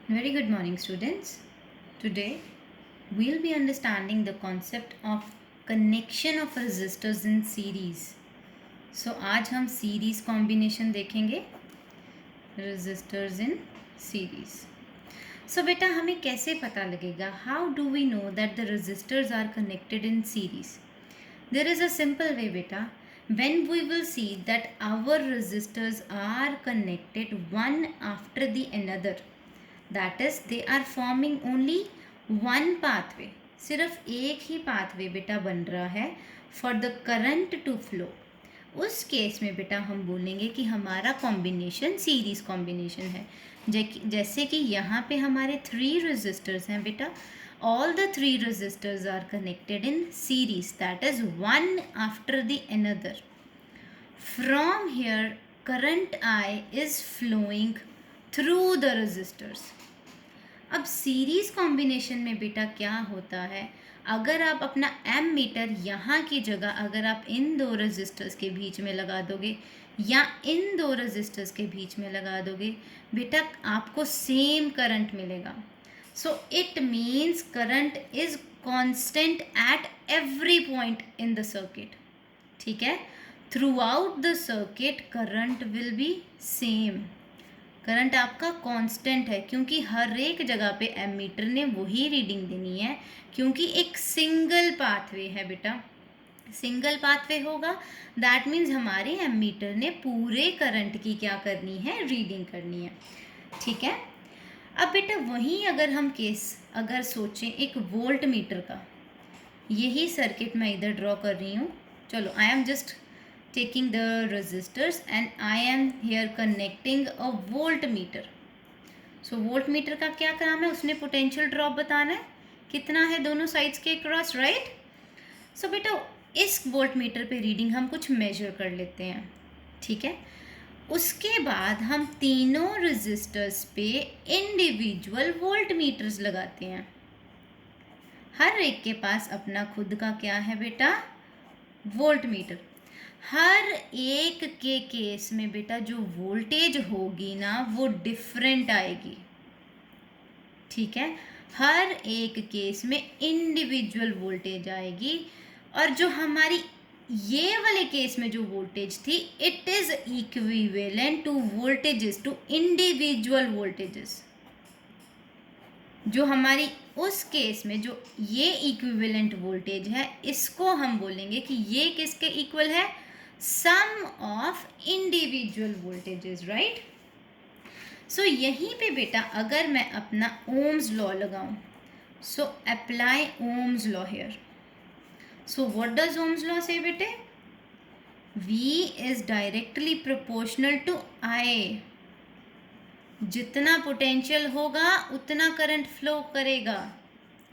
Very good morning, students. Today we'll be understanding the concept of connection of resistors in series. So आज हम series combination देखेंगे resistors in series. So बेटा हमें कैसे पता लगेगा? How do we know that the resistors are connected in series? There is a simple way बेटा. When we will see that our resistors are connected one after the another, that is they are forming only one pathway, सिर्फ एक ही pathway बेटा बन रहा है for the current to flow. उस case में बेटा हम बोलेंगे कि हमारा कॉम्बिनेशन सीरीज कॉम्बिनेशन है। जैसे कि यहाँ पे हमारे 3 रेजिस्टर्स हैं बेटा, all the 3 resistors are connected in series, that is one after the another. From here current I is flowing through the resistors. अब सीरीज कॉम्बिनेशन में बेटा क्या होता है, अगर आप अपना एम मीटर यहाँ की जगह अगर आप इन दो रेजिस्टर्स के बीच में लगा दोगे या इन दो रेजिस्टर्स के बीच में लगा दोगे बेटा, आपको सेम करंट मिलेगा. So it means current is constant at every point in the circuit. ठीक है, through out the circuit current will be same. Current आपका कांस्टेंट है क्योंकि हर एक जगह पे एमीटर ने वही रीडिंग देनी है, क्योंकि एक सिंगल पाथवे है बेटा. सिंगल पाथवे होगा दैट मीन्स हमारे एमीटर ने पूरे करंट की क्या करनी है, रीडिंग करनी है. ठीक है, अब बेटा वहीं अगर हम केस अगर सोचें एक वोल्ट मीटर का, यही सर्किट मैं इधर ड्रॉ कर रही हूँ. चलो, I am just taking the resistors and I am here connecting a voltmeter. So voltmeter का क्या काम है, उसने पोटेंशियल ड्रॉप बताना है कितना है दोनों साइड्स के क्रॉस, राइट. सो बेटा इस वोल्टमीटर पे रीडिंग हम कुछ मेजर कर लेते हैं. ठीक है, उसके बाद हम तीनों रेजिस्टर्स पे इंडिविजुअल वोल्टमीटर्स लगाते हैं. हर एक के पास अपना खुद का क्या है बेटा, वोल्टमीटर. हर एक के केस में बेटा जो वोल्टेज होगी ना वो डिफरेंट आएगी. ठीक है, हर एक केस में इंडिविजुअल वोल्टेज आएगी. और जो हमारी ये वाले केस में जो वोल्टेज थी, it is equivalent to voltages, to individual voltages. जो हमारी उस केस में जो ये इक्विवेलेंट वोल्टेज है, इसको हम बोलेंगे कि ये किसके इक्वल है, sum of individual voltages, right. So यहीं पे बेटा अगर मैं अपना ओम्स लॉ लगाऊं, so apply Ohm's law here. So what does Ohm's law say बेटे, V is directly proportional to I. जितना पोटेंशियल होगा उतना करंट फ्लो करेगा.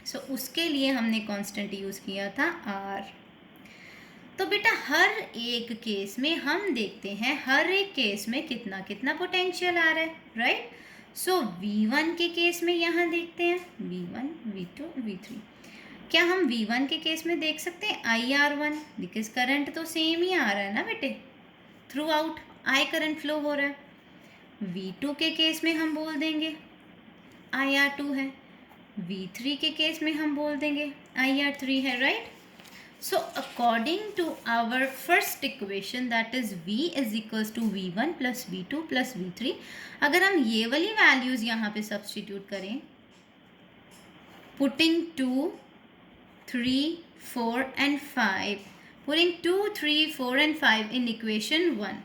सो उसके लिए हमने कांस्टेंट यूज़ किया था R. तो बेटा हर एक केस में हम देखते हैं हर एक केस में कितना कितना पोटेंशियल आ रहा है, राइट. सो V1 के केस में यहाँ देखते हैं V1, V2, V3. क्या हम V1 के केस में देख सकते हैं IR1, बिकॉज करंट तो सेम ही आ रहा है ना बेटे, through out I current flow हो रहा है. V2 के केस में हम बोल देंगे IR2 है. V3 के केस में हम बोल देंगे IR3 है, right. So according to our first equation, that is V is equals to V1 plus V2 plus V3, अगर हम ये वाली वैल्यूज यहाँ पे सब्सटीट्यूट करें, putting 2, 3, 4 and 5, putting 2, 3, 4 and 5 in equation 1,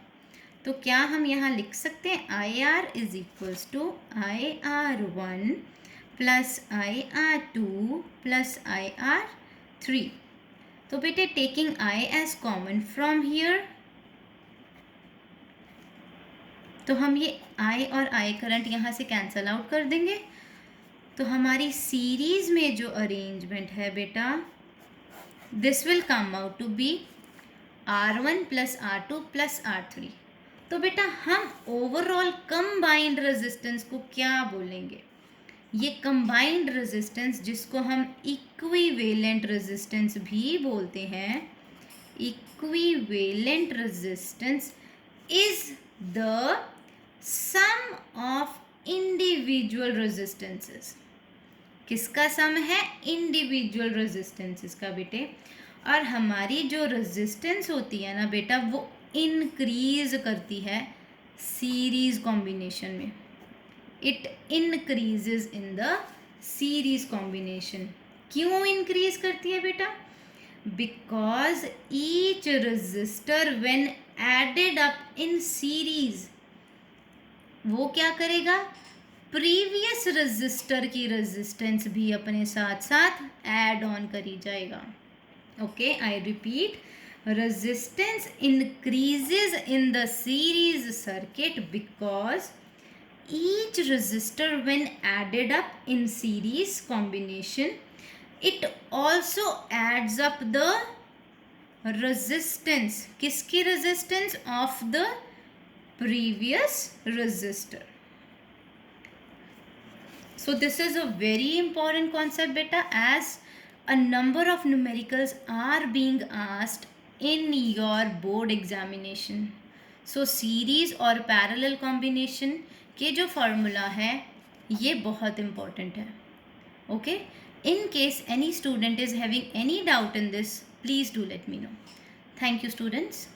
तो क्या हम यहाँ लिख सकते हैं IR is equals to IR1 plus IR2 plus IR3. तो बेटे taking I as common from here, तो हम ये I और I करंट यहाँ से कैंसल आउट कर देंगे. तो हमारी सीरीज में जो अरेंजमेंट है बेटा, this will come out to be R1 plus R2 plus R3. तो बेटा हम ओवरऑल कंबाइंड रेजिस्टेंस को क्या बोलेंगे, ये कंबाइंड रेजिस्टेंस जिसको हम इक्विवेलेंट रेजिस्टेंस भी बोलते हैं, equivalent resistance is the sum of individual individual resistances. किसका सम है? इंडिविजुअल रेजिस्टेंसेस का बेटे। और हमारी जो रेजिस्टेंस होती है ना बेटा, वो इंक्रीज करती है सीरीज कॉम्बिनेशन में। It increases in the series combination. क्यों इंक्रीज करती है बेटा? Because each resistor when added up in series, वो क्या करेगा? प्रीवियस रजिस्टर की रेजिस्टेंस भी अपने साथ साथ ऐड ऑन करी जाएगा। Okay, I repeat, resistance increases in the series circuit because each resistor when added up in series combination, it also adds up the resistance. किसकी resistance? Of the previous resistor. So this is a very important concept beta, as a number of numericals are being asked in your board examination. So series और parallel combination के जो formula है ये बहुत important है. Okay, in case any student is having any doubt in this, please do let me know. Thank you students.